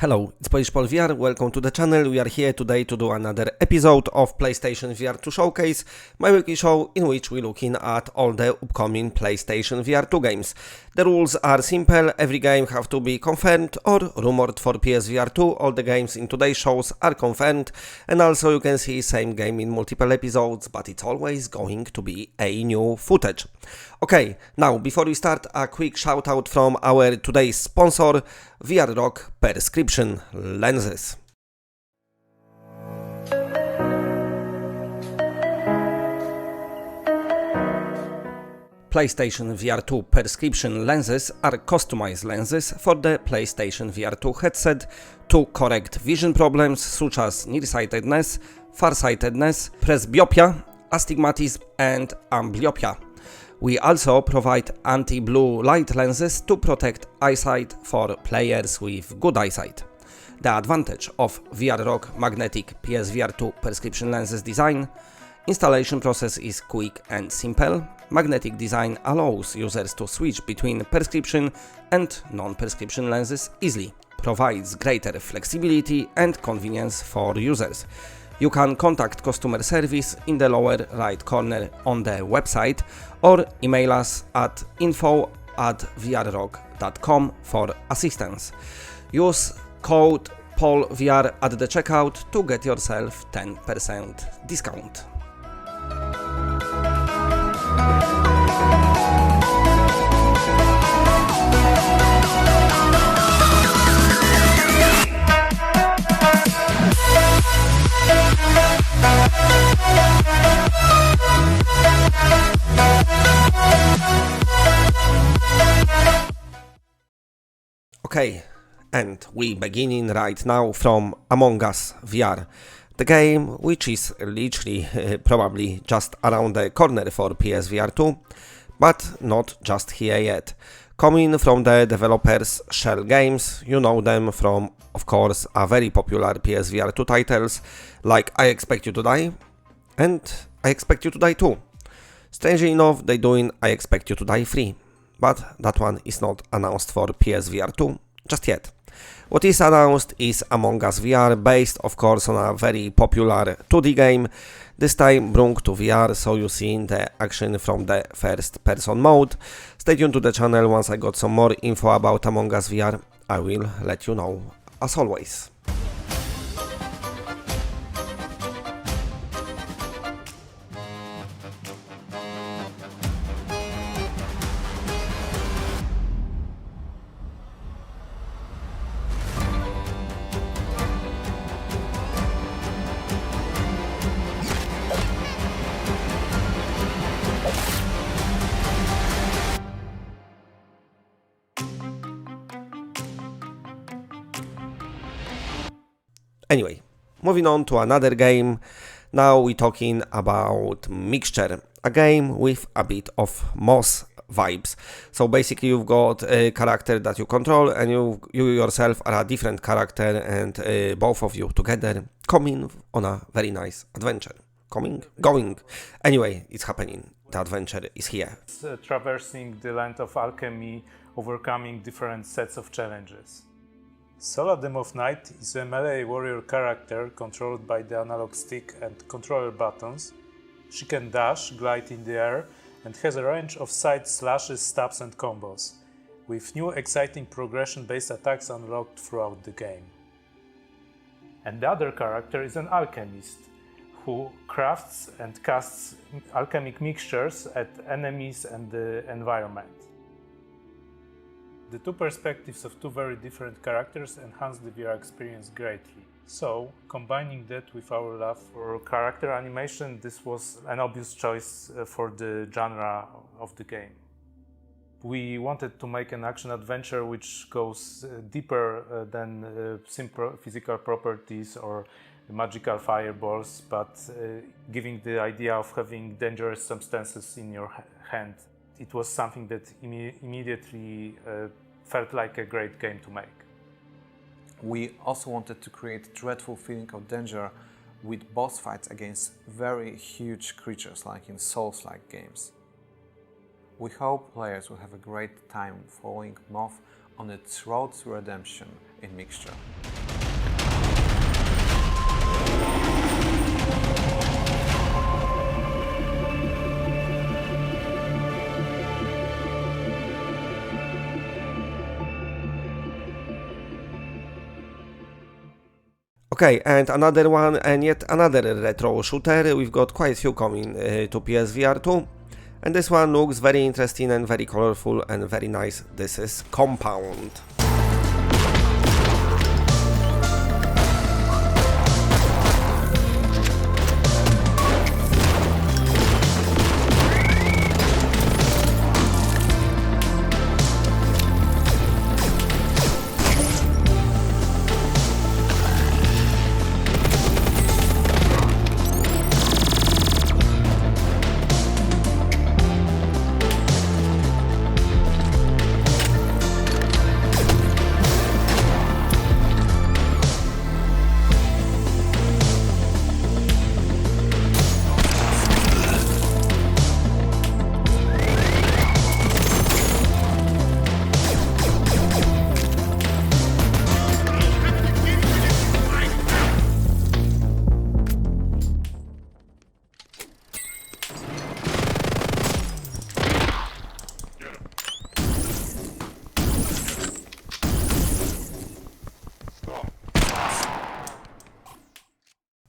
Hello, it's Polish Paul VR, welcome to the channel. We are here today to do another episode of PlayStation VR2 Showcase, my weekly show in which we're looking at all the upcoming PlayStation VR2 games. The rules are simple, every game have to be confirmed or rumored for PSVR2, all the games in today's shows are confirmed, and also you can see same game in multiple episodes, but it's always going to be a new footage. Okay, now before we start, a quick shout out from our today's sponsor, VR2 Perscription lenses. PlayStation VR2 Perscription lenses are customized lenses for the PlayStation VR2 headset to correct vision problems such as nearsightedness, farsightedness, presbyopia, astigmatism and amblyopia. We also provide anti-blue light lenses to protect eyesight for players with good eyesight. The advantage of VR2 magnetic PSVR2 prescription lenses design: installation process is quick and simple. Magnetic design allows users to switch between prescription and non-prescription lenses easily, provides greater flexibility and convenience for users. You can contact customer service in the lower right corner on the website or email us at info@vrrock.com for assistance. Use code PaulVR at the checkout to get yourself 10% discount. Okay, and we beginning right now from Among Us VR, the game which is literally probably just around the corner for PSVR2, but not just here yet. Coming from the developers Shell Games, you know them from, of course, a very popular PSVR2 titles like I Expect You to Die and I Expect You to Die 2. Strangely enough, they're doing I Expect You to Die 3. But that one is not announced for PSVR2 just yet. What is announced is Among Us VR, based of course on a very popular 2D game, this time brought to VR, so you see the action from the first person mode. Stay tuned to the channel, once I got some more info about Among Us VR, I will let you know, as always. Anyway, moving on to another game. Now we're talking about Mixture, a game with a bit of Moss vibes. So basically you've got a character that you control and you yourself are a different character, and both of you together coming on a very nice adventure. Going. Anyway, it's happening. The adventure is here. It's traversing the land of alchemy, overcoming different sets of challenges. Soladem of Night is a melee warrior character controlled by the analog stick and controller buttons. She can dash, glide in the air, and has a range of side slashes, stabs and combos, with new exciting progression-based attacks unlocked throughout the game. And the other character is an alchemist, who crafts and casts alchemic mixtures at enemies and the environment. The two perspectives of two very different characters enhance the VR experience greatly. So, combining that with our love for character animation, this was an obvious choice for the genre of the game. We wanted to make an action adventure which goes deeper than simple physical properties or magical fireballs, but giving the idea of having dangerous substances in your hand. It was something that immediately felt like a great game to make. We also wanted to create a dreadful feeling of danger with boss fights against very huge creatures like in Souls-like games. We hope players will have a great time following Moth on its road to redemption in mixture. Okay, and another one, and yet another retro shooter. We've got quite a few coming to PSVR2, and this one looks very interesting and very colorful and very nice. This is Compund.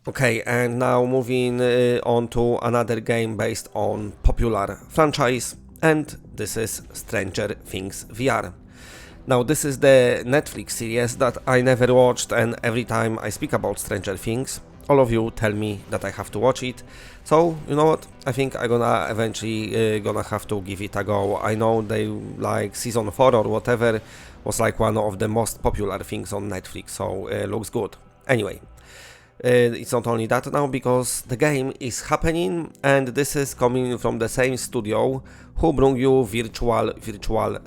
Okay, and now moving on to another game based on popular franchise, and this is Stranger Things VR. Now this is the Netflix series that I never watched, and every time I speak about Stranger Things, all of you tell me that I have to watch it. So, you know what, I think I'm gonna eventually gonna have to give it a go. I know they like season 4 or whatever was like one of the most popular things on Netflix, so looks good. Anyway. It's not only that now, because the game is happening, and this is coming from the same studio who bring you virtual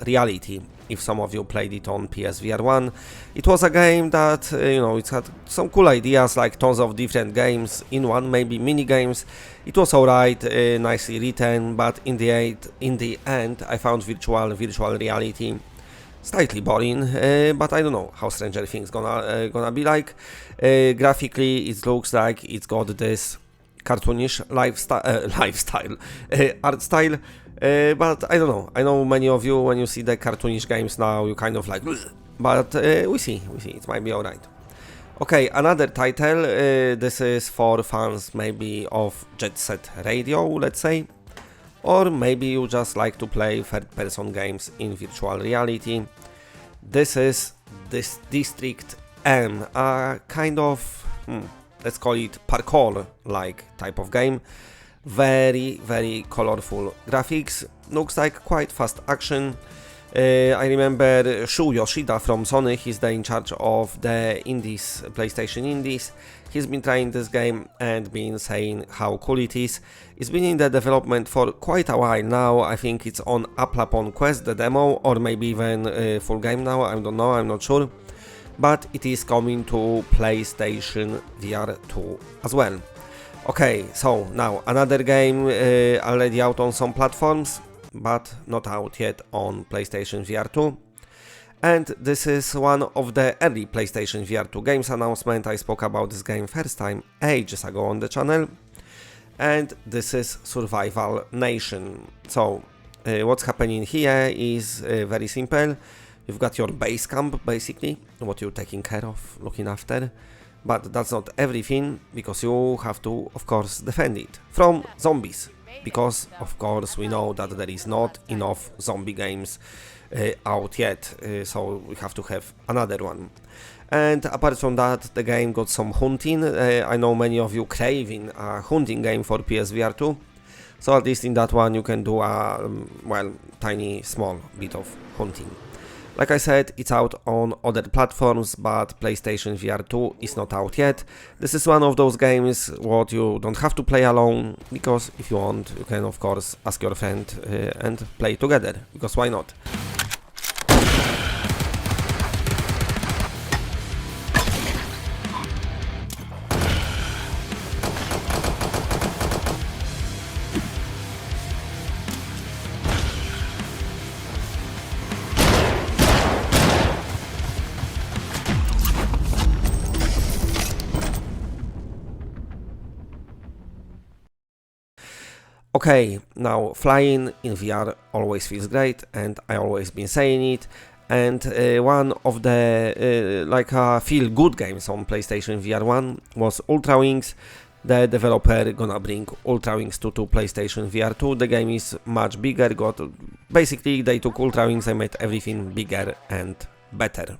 reality. If some of you played it on PSVR1, it was a game that it had some cool ideas, like tons of different games in one, maybe mini games. It was alright, nicely written, but in the end I found virtual reality slightly boring, but I don't know how Stranger Things gonna be like. Graphically, it looks like it's got this cartoonish art style, but I don't know. I know many of you, when you see the cartoonish games now, you kind of like, but we see, it might be alright. Okay, another title. This is for fans maybe of Jet Set Radio, let's say. Or maybe you just like to play third-person games in virtual reality. This is this District M, a kind of, let's call it parkour-like type of game. Very, very colorful graphics. Looks like quite fast action. I remember Shu Yoshida from Sony, he's in charge of the indies, PlayStation indies. He's been trying this game and been saying how cool it is. It's been in the development for quite a while now. I think it's on Apple upon Quest, the demo, or maybe even full game now, I don't know, I'm not sure. But it is coming to PlayStation VR2 as well. Okay, so now another game already out on some platforms, but not out yet on PlayStation VR2. And this is one of the early PlayStation VR2 games announcement. I spoke about this game first time ages ago on the channel. And this is Survival Nation. So what's happening here is very simple. You've got your base camp, basically, what you're taking care of, looking after. But that's not everything, because you have to, of course, defend it from zombies. Because, of course, we know that there is not enough zombie games out yet, so we have to have another one. And apart from that, the game got some hunting. I know many of you craving a hunting game for PSVR2, so at least in that one you can do a, tiny, small bit of hunting. Like I said, it's out on other platforms, but PlayStation VR2 is not out yet. This is one of those games what you don't have to play alone, because if you want, you can of course ask your friend and play together, because why not? Okay, now flying in VR always feels great, and I always been saying it. And one of the feel good games on PlayStation VR1 was Ultrawings. The developer gonna bring Ultrawings to PlayStation VR2. The game is much bigger. Basically they took Ultrawings and made everything bigger and better.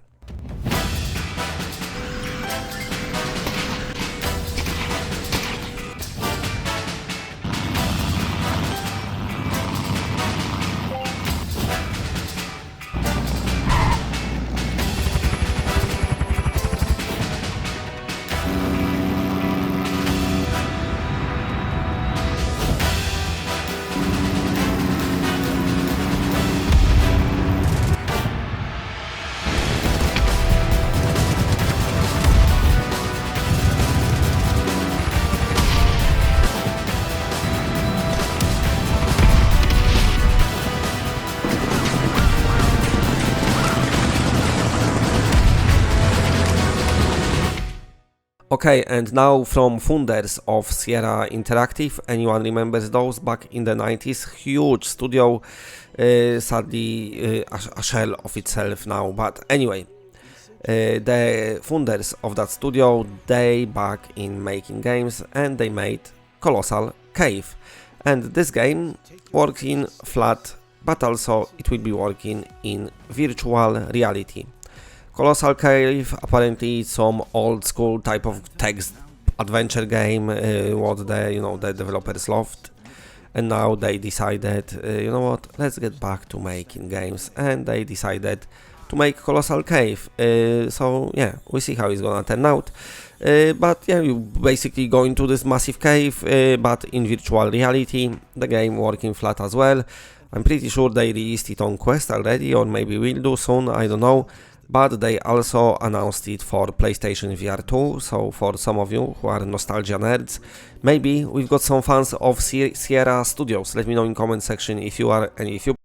Okay, and now from founders of Sierra Interactive, anyone remembers those back in the 90s? Huge studio, sadly a shell of itself now, but anyway. The founders of that studio, they back in making games and they made Collosal Cave. And this game works in flat, but also it will be working in virtual reality. Collosal Cave apparently some old school type of text adventure game, what the developers loved, and now they decided, you know what, let's get back to making games, and they decided to make Collosal Cave. So yeah, we see how it's gonna turn out. But yeah, you basically go into this massive cave, but in virtual reality. The game working flat as well. I'm pretty sure they released it on Quest already, or maybe will do soon, I don't know. But they also announced it for PlayStation VR2, so for some of you who are nostalgia nerds, maybe we've got some fans of Sierra Studios. Let me know in comment section if you are, and if you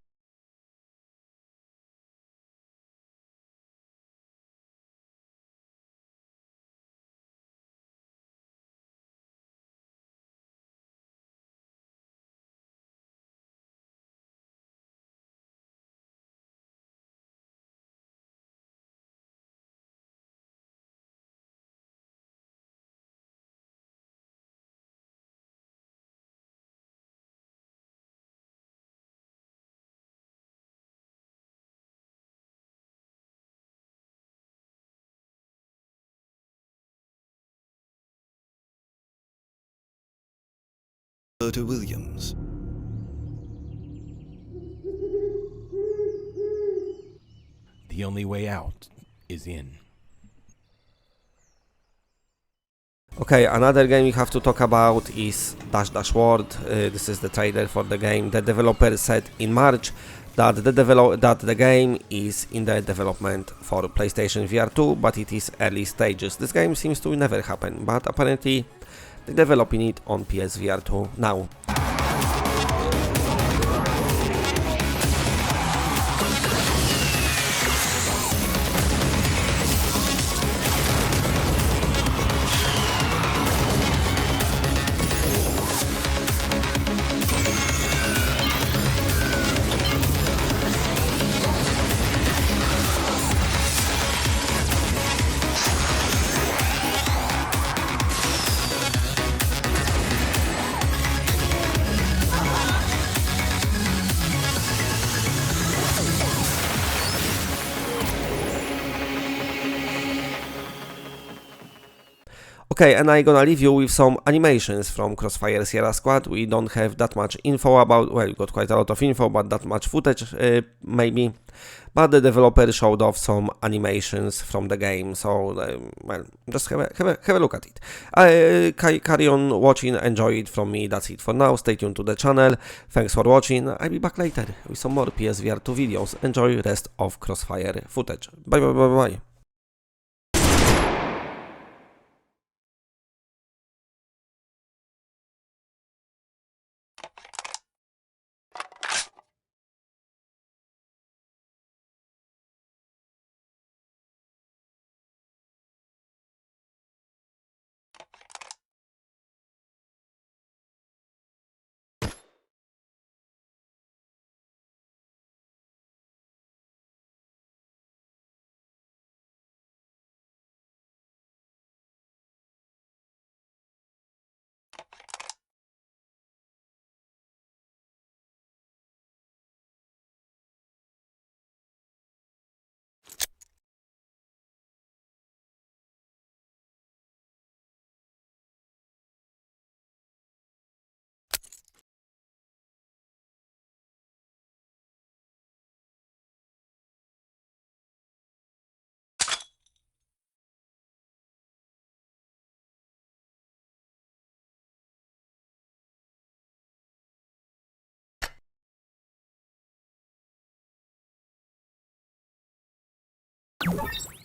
To Williams. The only way out is in. Okay, another game we have to talk about is Dash World. This is the trailer for the game. The developer said in March that the game is in the development for PlayStation VR2, but it is early stages. This game seems to never happen, but apparently they're developing it on PSVR2 now. Okay, and I'm gonna leave you with some animations from Crossfire Sierra Squad. We don't have that much info about, well, we got quite a lot of info, but that much footage maybe. But the developer showed off some animations from the game, so well, just have a look at it. Carry on watching, enjoy it from me. That's it for now. Stay tuned to the channel. Thanks for watching. I'll be back later with some more PSVR2 videos. Enjoy the rest of Crossfire footage. Bye bye bye bye. you.